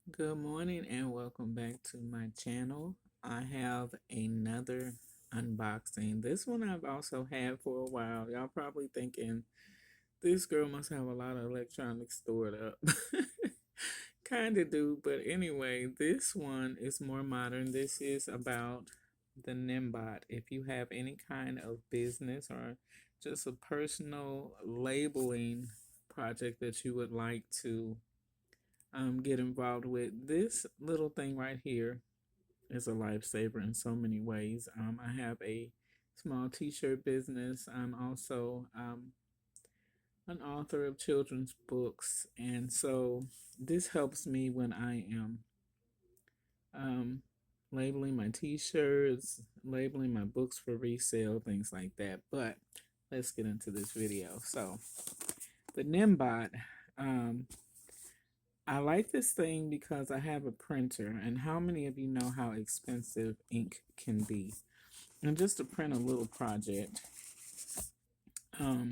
Good morning and welcome back to my channel. I have another unboxing. This one I've also had for a while. Y'all probably thinking this girl must have a lot of electronics stored up. Kind of do, but anyway, this one is more modern. This is about the Nimbot. If you have any kind of business or just a personal labeling project that you would like to get involved with. This little thing right here is a lifesaver in so many ways. I have a small t-shirt business. I'm also an author of children's books, and so this helps me when I am um, labeling my t-shirts, labeling my books for resale, things like that. But let's get into this video. So the Nimbot, um, I like this thing because I have a printer, and how many of you know how expensive ink can be? And just to print a little project, um,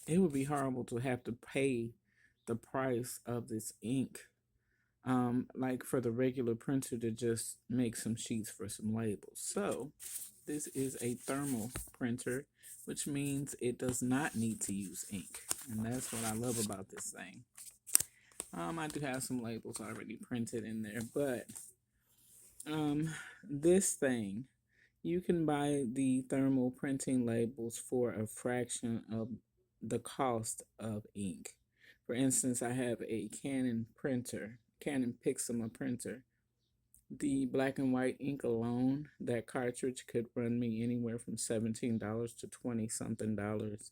it would be horrible to have to pay the price of this ink, like for the regular printer to just make some sheets for some labels. So this is a thermal printer, which means it does not need to use ink, and that's what I love about this thing. I do have some labels already printed in there, but this thing, you can buy the thermal printing labels for a fraction of the cost of ink. For instance, I have a Canon printer, Canon Pixma printer. The black and white ink alone, that cartridge could run me anywhere from $17 to 20 something dollars.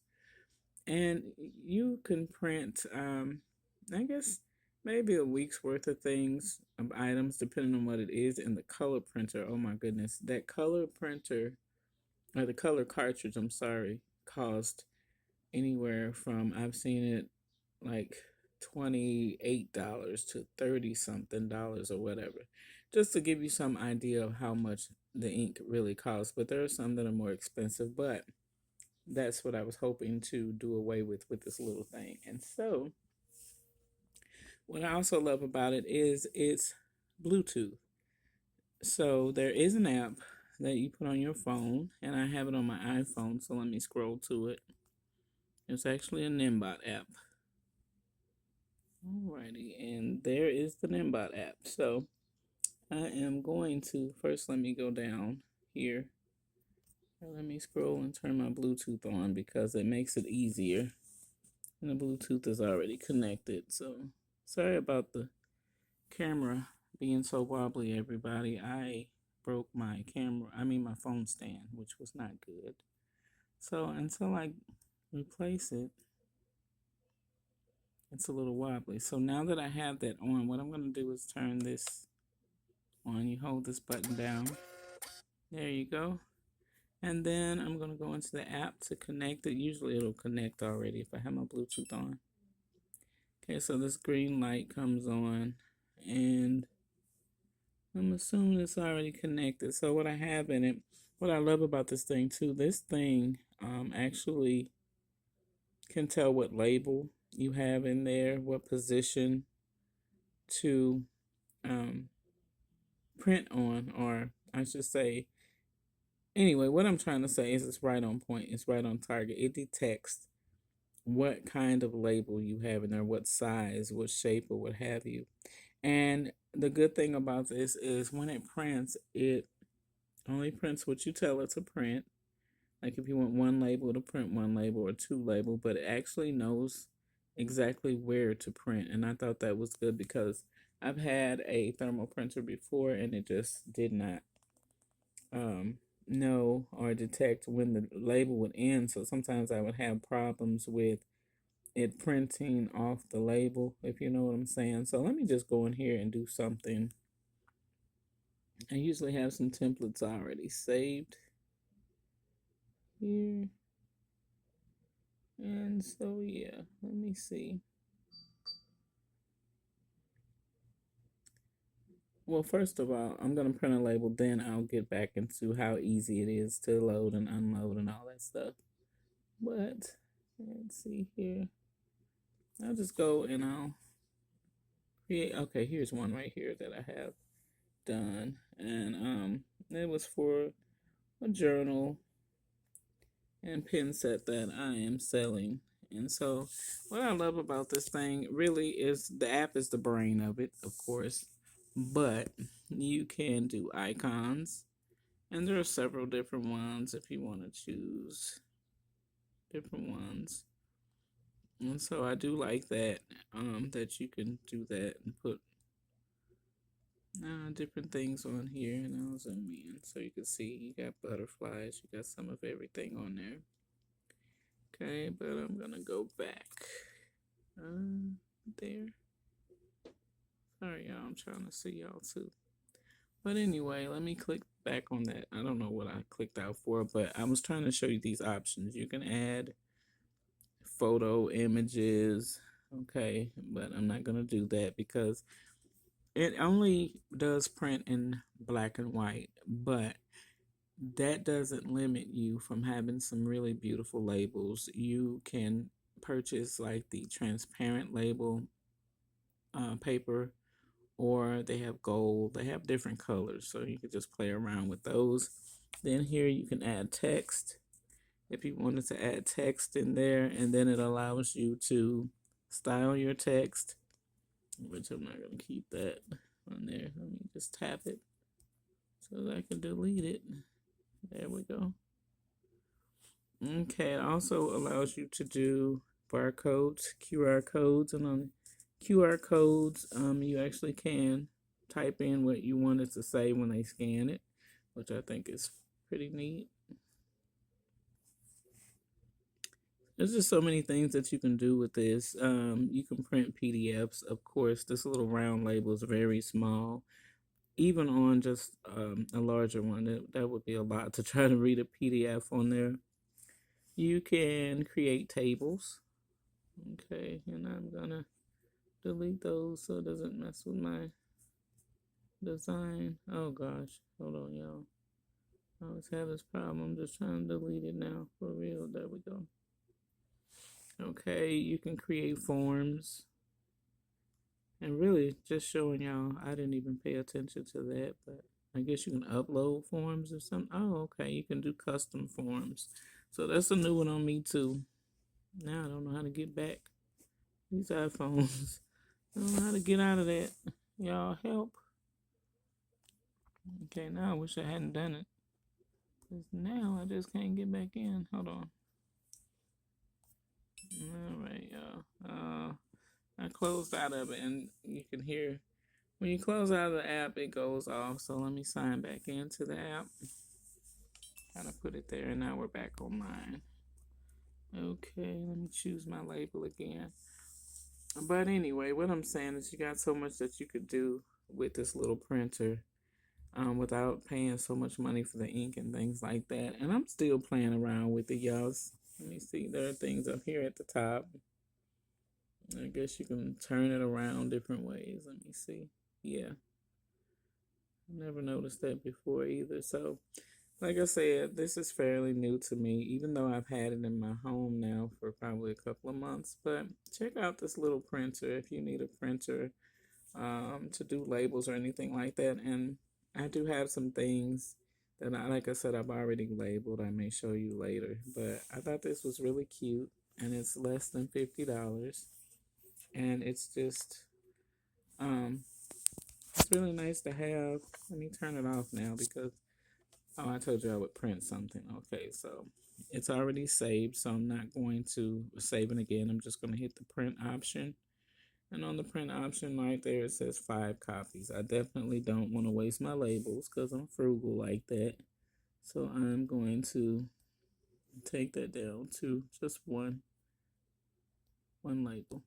And you can print, I guess, maybe a week's worth of things, of items, depending on what it is. And the color printer, oh my goodness, that color printer, or the color cartridge, I'm sorry, cost anywhere from, I've seen it like $28 to 30 something dollars or whatever, just to give you some idea of how much the ink really costs. But there are some that are more expensive, but that's what I was hoping to do away with this little thing. And so what I also love about it is it's Bluetooth. So there is an app that you put on your phone, and I have it on my iPhone, so let me scroll to it. It's actually a Nimbot app. Alrighty, and there is the Nimbot app. So I am going to, first let me go down here. Let me scroll and turn my Bluetooth on because it makes it easier. And the Bluetooth is already connected, so sorry about the camera being so wobbly, everybody. I broke my my phone stand, which was not good. So until I replace it, it's a little wobbly. So now that I have that on, what I'm going to do is turn this on. You hold this button down. There you go. And then I'm going to go into the app to connect it. Usually it'll connect already if I have my Bluetooth on. Okay, so this green light comes on, and I'm assuming it's already connected. So what I have in it, what I love about this thing too, this thing actually can tell what label you have in there, what position to print on, or I should say, anyway, what I'm trying to say is it's right on point. It's right on target. It detects what kind of label you have in there, what size, what shape, or what have you. And the good thing about this is when it prints, it only prints what you tell it to print. Like if you want one label to print one label or two label, but it actually knows exactly where to print. And I thought that was good because I've had a thermal printer before and it just did not know or detect when the label would end. So sometimes I would have problems with it printing off the label, if you know what I'm saying. So let me just go in here and do something. I usually have some templates already saved here. And so, yeah, let me see. Well, first of all, I'm going to print a label, then I'll get back into how easy it is to load and unload and all that stuff. But let's see here. I'll just go and I'll Yeah, okay, here's one right here that I have done. And it was for a journal and pin set that I am selling. And so, what I love about this thing really is the app is the brain of it, of course, but you can do icons, and there are several different ones if you want to choose different ones. And so I do like that, that you can do that and put different things on here. And I'll zoom in so you can see you got butterflies, you got some of everything on there. Okay, but I'm gonna go back. There. Sorry, y'all. I'm trying to see y'all too. But anyway, let me click back on that. I don't know what I clicked out for, but I was trying to show you these options. You can add photo images. Okay, but I'm not gonna do that because it only does print in black and white, but that doesn't limit you from having some really beautiful labels. You can purchase like the transparent label paper, or they have gold. They have different colors, so you can just play around with those. Then here you can add text if you wanted to add text in there, and then it allows you to style your text, which I'm not going to keep that on there. Let me just tap it so that I can delete it. There we go. Okay, it also allows you to do barcodes, QR codes, and on QR codes, you actually can type in what you want it to say when they scan it, which I think is pretty neat. There's just so many things that you can do with this. You can print PDFs. Of course, this little round label is very small. Even on just a larger one, that would be a lot to try to read a PDF on there. You can create tables. Okay, and I'm gonna delete those so it doesn't mess with my design. Oh gosh, hold on, y'all. I always have this problem. I'm just trying to delete it now for real. There we go. Okay, you can create forms. And really, just showing y'all, I didn't even pay attention to that, but I guess you can upload forms or something. Oh, okay, you can do custom forms. So that's a new one on me too. Now I don't know how to get back. These iPhones. I don't know how to get out of that. Y'all help. Okay, now I wish I hadn't done it. Because now I just can't get back in. Hold on. Alright, y'all. I closed out of it, and you can hear when you close out of the app, it goes off. So let me sign back into the app. Kind of put it there, and now we're back on mine. Okay, let me choose my label again. But anyway, what I'm saying is you got so much that you could do with this little printer, without paying so much money for the ink and things like that. And I'm still playing around with it, y'all. Let me see. There are things up here at the top. I guess you can turn it around different ways. Let me see. Yeah. I never noticed that before either. So, like I said, this is fairly new to me, even though I've had it in my home now for probably a couple of months. But check out this little printer if you need a printer to do labels or anything like that. And I do have some things that, like I said, I've already labeled. I may show you later. But I thought this was really cute, and it's less than $50. And it's just, um, it's really nice to have. Let me turn it off now because, oh, I told you I would print something. Okay, so it's already saved, so I'm not going to save it again. I'm just going to hit the print option. And on the print option right there, it says 5 copies. I definitely don't want to waste my labels because I'm frugal like that. So I'm going to take that down to just one label.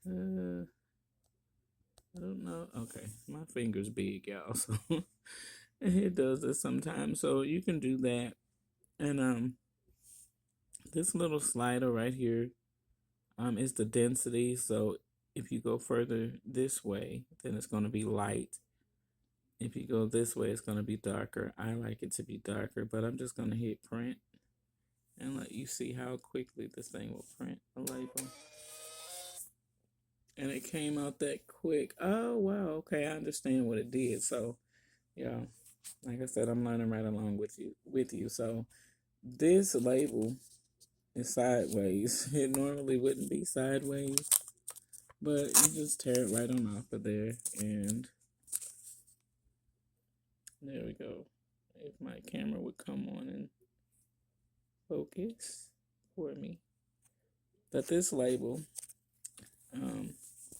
I don't know. Okay, my finger's big, y'all. So it does this sometimes. So you can do that. And this little slider right here is the density. So if you go further this way, then it's going to be light. If you go this way, it's going to be darker. I like it to be darker, but I'm just going to hit print and let you see how quickly this thing will print a label. And it came out that quick. Oh wow, okay, I understand what it did. So yeah, like I said, I'm learning right along with you. So this label is sideways. It normally wouldn't be sideways, but you just tear it right on off of there, and there we go. If my camera would come on and focus for me. But this label, um,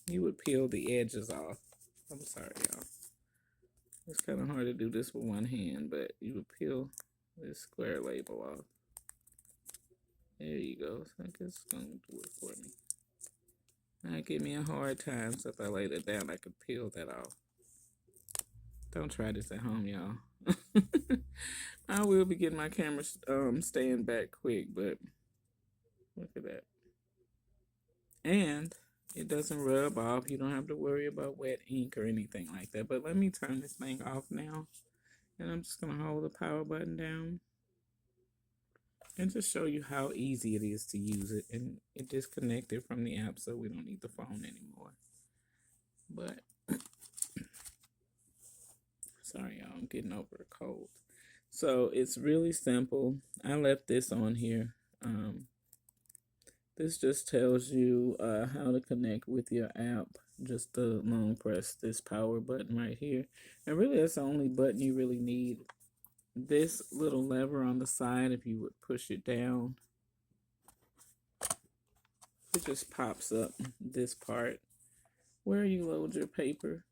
you would peel the edges off. I'm sorry, y'all. It's kind of hard to do this with one hand, but you would peel this square label off. There you go. So I guess it's going to do it for me. Now give me a hard time, so if I laid it down, I could peel that off. Don't try this at home, y'all. I will be getting my camera stand back quick, but look at that. And it doesn't rub off. You don't have to worry about wet ink or anything like that. But let me turn this thing off now. And I'm just going to hold the power button down and just show you how easy it is to use it. And it disconnected from the app, so we don't need the phone anymore. But sorry, y'all, I'm getting over a cold. So it's really simple. I left this on here. This just tells you how to connect with your app. Just to long press this power button right here. And really, that's the only button you really need. This little lever on the side, if you would push it down, it just pops up this part where you load your paper.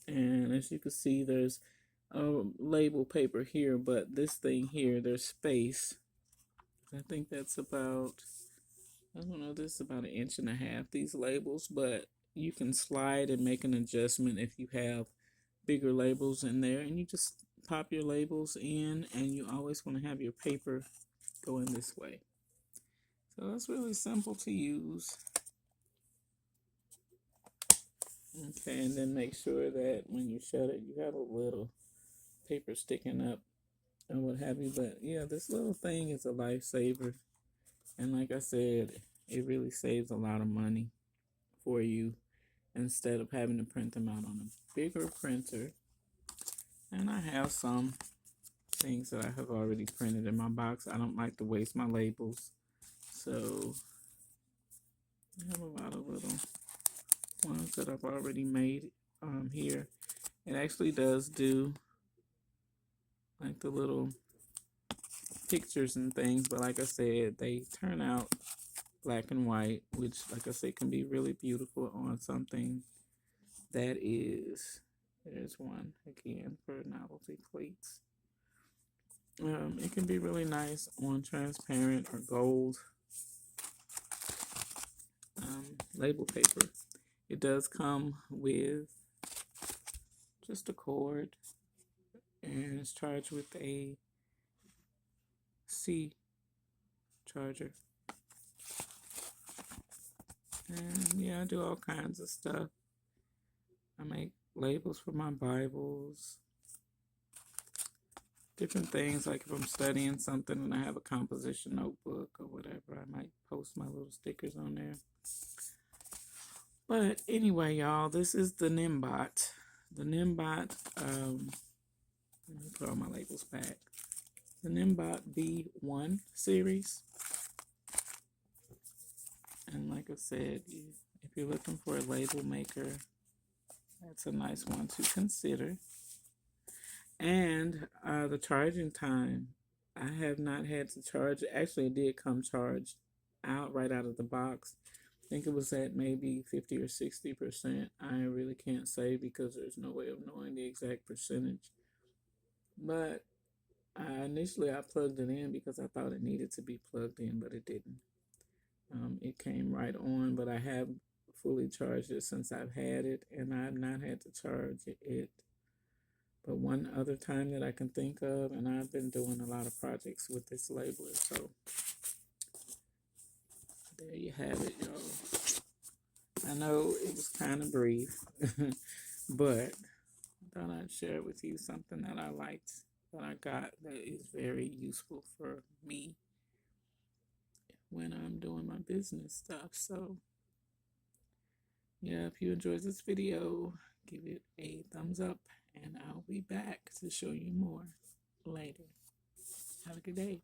And as you can see, there's a label paper here, but this thing here, there's space. I think that's about, I don't know, this is about 1.5 inches, these labels, but you can slide and make an adjustment if you have bigger labels in there, and you just pop your labels in, and you always want to have your paper going this way. So it's really simple to use. Okay, and then make sure that when you shut it, you have a little paper sticking up and what have you. But yeah, this little thing is a lifesaver. And like I said, it really saves a lot of money for you instead of having to print them out on a bigger printer. And I have some things that I have already printed in my box. I don't like to waste my labels. So I have a lot of little ones that I've already made here. It actually does do like the little pictures and things, but like I said, they turn out black and white, which like I said can be really beautiful on something that is, there's one again for novelty plates. It can be really nice on transparent or gold label paper. It does come with just a cord, and it's charged with a C charger. And yeah, I do all kinds of stuff. I make labels for my Bibles, different things, like if I'm studying something and I have a composition notebook or whatever, I might post my little stickers on there. But anyway, y'all, this is the Nimbot. The Nimbot, let me put all my labels back. The Nimbot B1 Series. And like I said, if you're looking for a label maker, that's a nice one to consider. And the charging time, I have not had to charge. Actually, it did come charged out right out of the box. I think it was at maybe 50 or 60%. I really can't say because there's no way of knowing the exact percentage. But initially I plugged it in because I thought it needed to be plugged in, but it didn't. It came right on, but I have fully charged it since I've had it, and I've not had to charge it but one other time that I can think of, and I've been doing a lot of projects with this labeler. So there you have it, y'all. I know it was kind of brief, but I thought I'd share with you something that I liked, that I got, that is very useful for me when I'm doing my business stuff. So Yeah, if you enjoyed this video, give it a thumbs up, and I'll be back to show you more later. Have a good day.